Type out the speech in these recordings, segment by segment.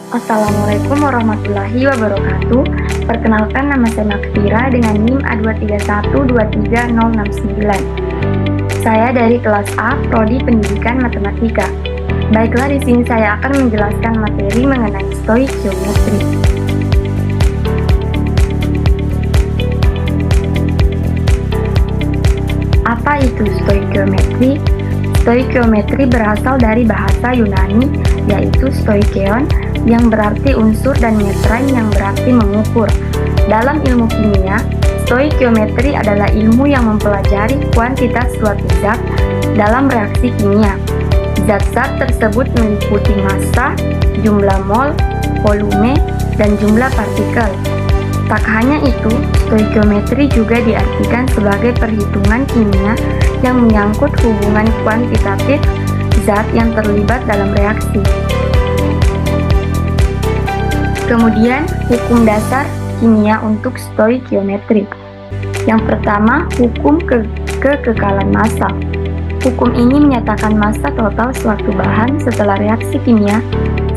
Assalamualaikum warahmatullahi wabarakatuh. Perkenalkan, nama saya Makfira dengan NIM A231233069. Saya dari kelas A, Prodi Pendidikan Matematika. Baiklah, di sini saya akan menjelaskan materi mengenai stoikiometri. Apa itu stoikiometri? Stoikiometri berasal dari bahasa Yunani, yaitu stoikeon, yang berarti unsur, dan metrein yang berarti mengukur. Dalam ilmu kimia, stoikiometri adalah ilmu yang mempelajari kuantitas suatu zat dalam reaksi kimia. Zat-zat tersebut meliputi massa, jumlah mol, volume, dan jumlah partikel. Tak hanya itu, stoikiometri juga diartikan sebagai perhitungan kimia yang menyangkut hubungan kuantitatif zat yang terlibat dalam reaksi. Kemudian, hukum dasar kimia untuk stoikiometri. Yang pertama, hukum kekekalan massa. Hukum ini menyatakan massa total suatu bahan setelah reaksi kimia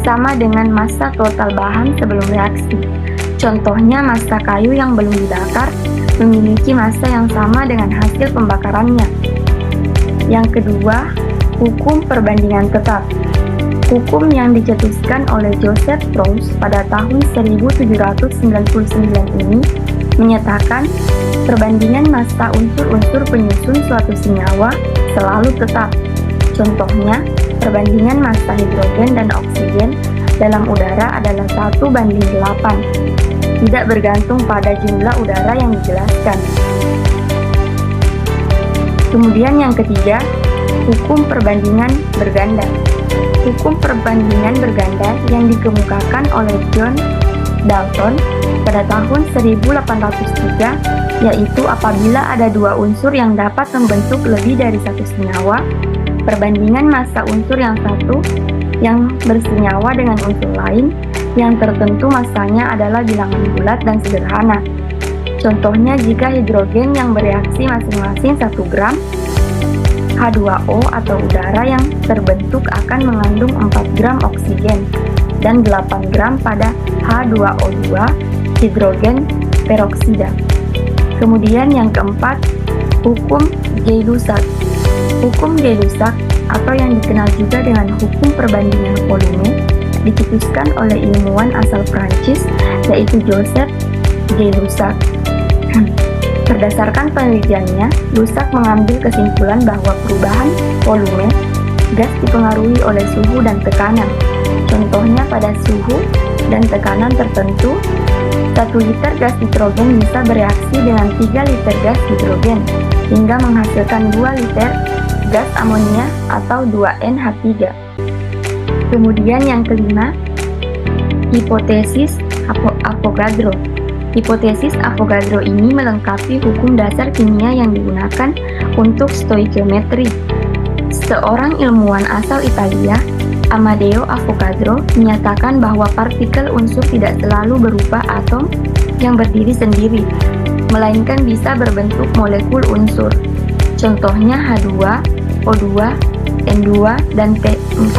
sama dengan massa total bahan sebelum reaksi. Contohnya, massa kayu yang belum dibakar memiliki massa yang sama dengan hasil pembakarannya. Yang kedua, hukum perbandingan tetap. Hukum yang dicetuskan oleh Joseph Proust pada tahun 1799 ini menyatakan perbandingan massa unsur-unsur penyusun suatu senyawa selalu tetap. Contohnya, perbandingan massa hidrogen dan oksigen dalam udara adalah 1:8, tidak bergantung pada jumlah udara yang dijelaskan. Kemudian yang ketiga, hukum perbandingan berganda. Hukum perbandingan berganda yang dikemukakan oleh John Dalton pada tahun 1803, yaitu apabila ada dua unsur yang dapat membentuk lebih dari satu senyawa, perbandingan massa unsur yang satu yang bersenyawa dengan unsur lain yang tertentu massanya adalah bilangan bulat dan sederhana. Contohnya, jika hidrogen yang bereaksi masing-masing 1 gram, H2O atau udara yang terbentuk akan mengandung 4 gram oksigen dan 8 gram pada H2O2 hidrogen peroksida. Kemudian yang keempat, hukum Gay-Lussac. Hukum Gay-Lussac atau yang dikenal juga dengan hukum perbandingan volume dicetuskan oleh ilmuwan asal Prancis, yaitu Joseph Gay-Lussac. Berdasarkan penelitiannya, Lussac mengambil kesimpulan bahwa perubahan volume gas dipengaruhi oleh suhu dan tekanan. Contohnya, pada suhu dan tekanan tertentu, 1 liter gas nitrogen bisa bereaksi dengan 3 liter gas hidrogen hingga menghasilkan 2 liter gas amonia atau 2NH3. Kemudian yang kelima, hipotesis Avogadro. Hipotesis Avogadro ini melengkapi hukum dasar kimia yang digunakan untuk stoikiometri. Seorang ilmuwan asal Italia, Amedeo Avogadro, menyatakan bahwa partikel unsur tidak selalu berupa atom yang berdiri sendiri, melainkan bisa berbentuk molekul unsur. Contohnya H2, O2, N2, dan T4.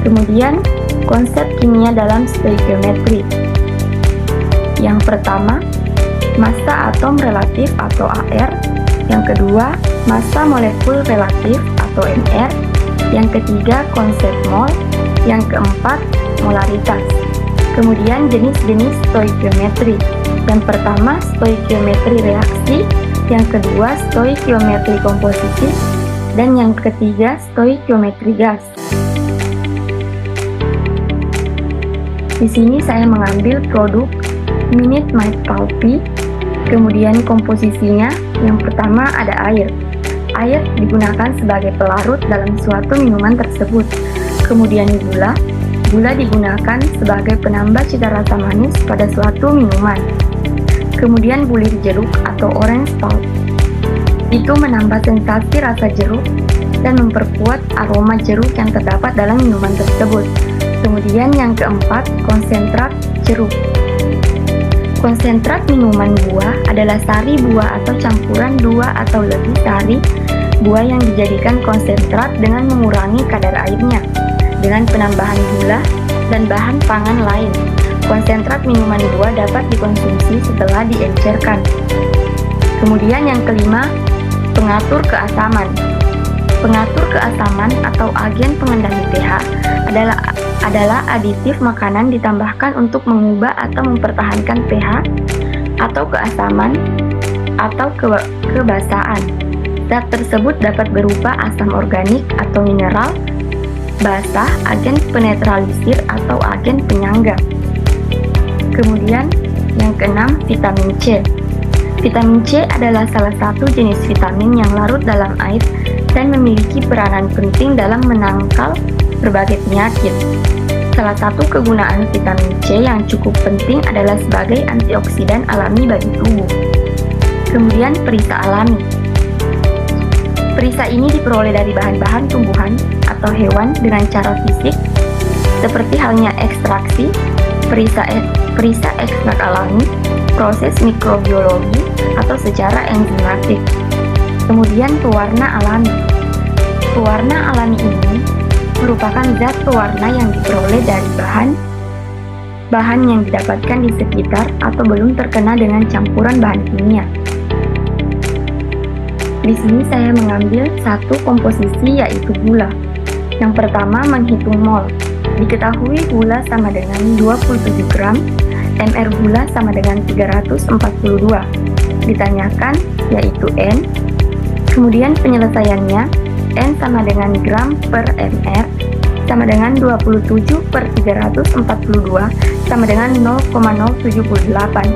Kemudian, konsep kimia dalam stoikiometri. Yang pertama, massa atom relatif atau AR. Yang kedua, massa molekul relatif atau MR. Yang ketiga, konsep mol. Yang keempat, molaritas. Kemudian jenis-jenis stoikiometri. Yang pertama, stoikiometri reaksi. Yang kedua, stoikiometri komposisi. Dan yang ketiga, stoikiometri gas. Di sini saya mengambil produk Minute Maid Pulpy. Kemudian komposisinya, yang pertama ada air. Air digunakan sebagai pelarut dalam suatu minuman tersebut. Kemudian gula. Gula digunakan sebagai penambah cita rasa manis pada suatu minuman. Kemudian bulir jeruk atau orange pulp. Itu menambah sensasi rasa jeruk dan memperkuat aroma jeruk yang terdapat dalam minuman tersebut. Kemudian yang keempat, konsentrat jeruk. Konsentrat minuman buah adalah sari buah atau campuran 2 atau lebih sari buah yang dijadikan konsentrat dengan mengurangi kadar airnya, dengan penambahan gula dan bahan pangan lain. Konsentrat minuman buah dapat dikonsumsi setelah diencerkan. Kemudian yang kelima, pengatur keasaman. Pengatur keasaman atau agen pengendali pH adalah aditif makanan ditambahkan untuk mengubah atau mempertahankan pH atau keasaman atau kebasaan. Zat tersebut dapat berupa asam organik atau mineral, basa, agen penetralisir atau agen penyangga. Kemudian yang keenam, vitamin C. Vitamin C adalah salah satu jenis vitamin yang larut dalam air dan memiliki peranan penting dalam menangkal berbagai penyakit. Salah satu kegunaan vitamin C yang cukup penting adalah sebagai antioksidan alami bagi tubuh. Kemudian perisa alami. Perisa ini diperoleh dari bahan-bahan tumbuhan atau hewan dengan cara fisik, seperti halnya ekstraksi, perisa ekstrak alami, proses mikrobiologi, atau secara enzimatik. Kemudian pewarna alami. Pewarna alami ini merupakan zat pewarna yang diperoleh dari bahan yang didapatkan di sekitar atau belum terkena dengan campuran bahan kimia. Di sini saya mengambil satu komposisi, yaitu gula. Yang pertama, menghitung mol. Diketahui gula sama dengan 27 gram, mR gula sama dengan 342. Ditanyakan, yaitu N. Kemudian penyelesaiannya, N sama dengan gram per mR sama dengan 27 per 342 sama dengan 0,078.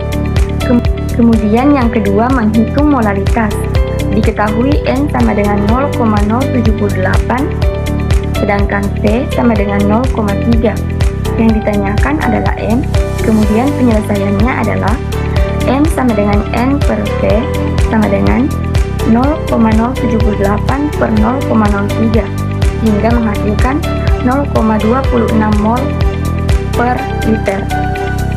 Kemudian yang kedua, menghitung molaritas. Diketahui N sama dengan 0,078, sedangkan P sama dengan 0,3. Yang ditanyakan adalah M, kemudian penyelesaiannya adalah M sama dengan N per P sama dengan 0,078 per 0,03, hingga menghasilkan 0,26 mol per liter.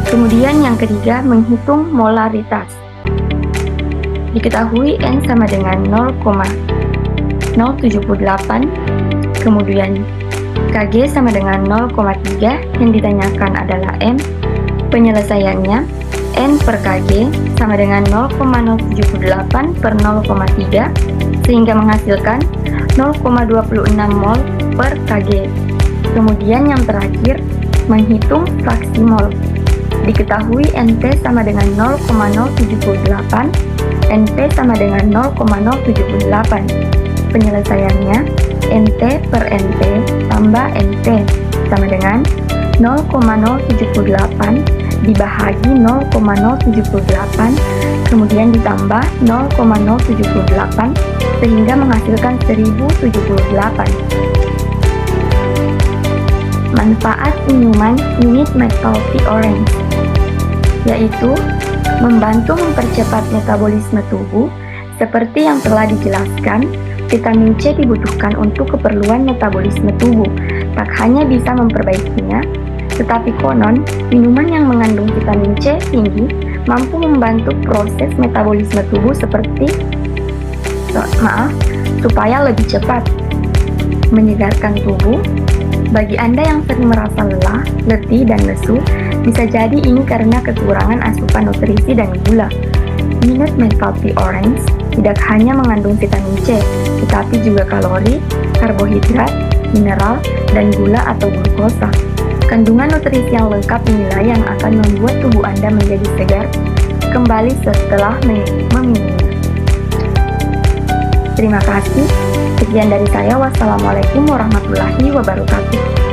Kemudian yang ketiga, menghitung molaritas. Diketahui N sama dengan 0,078, kemudian Kg sama dengan 0,3, yang ditanyakan adalah M. Penyelesaiannya, N per Kg sama dengan 0,078 per 0,3, sehingga menghasilkan 0,26 mol per Kg. Kemudian yang terakhir, menghitung fraksi mol. Diketahui NT sama dengan 0,078, NP sama dengan 0,078. Penyelesaiannya, NT per NP tambah NP sama dengan 0,078 dibahagi 0,078, kemudian ditambah 0,078, sehingga menghasilkan 1078. Manfaat minuman Unit Metalti Orange, yaitu membantu mempercepat metabolisme tubuh. Seperti yang telah dijelaskan, vitamin C dibutuhkan untuk keperluan metabolisme tubuh. Tak hanya bisa memperbaikinya, tetapi konon, minuman yang mengandung vitamin C tinggi mampu membantu proses metabolisme tubuh supaya lebih cepat, menyegarkan tubuh. Bagi Anda yang sering merasa lelah, letih, dan lesu, bisa jadi ini karena kekurangan asupan nutrisi dan gula. Unit Metalti Orange tidak hanya mengandung vitamin C, tetapi juga kalori, karbohidrat, mineral, dan gula atau glukosa. Kandungan nutrisi yang lengkap inilah yang akan membuat tubuh Anda menjadi segar kembali setelah meminumnya. Terima kasih. Sekian dari saya. Wassalamualaikum warahmatullahi wabarakatuh.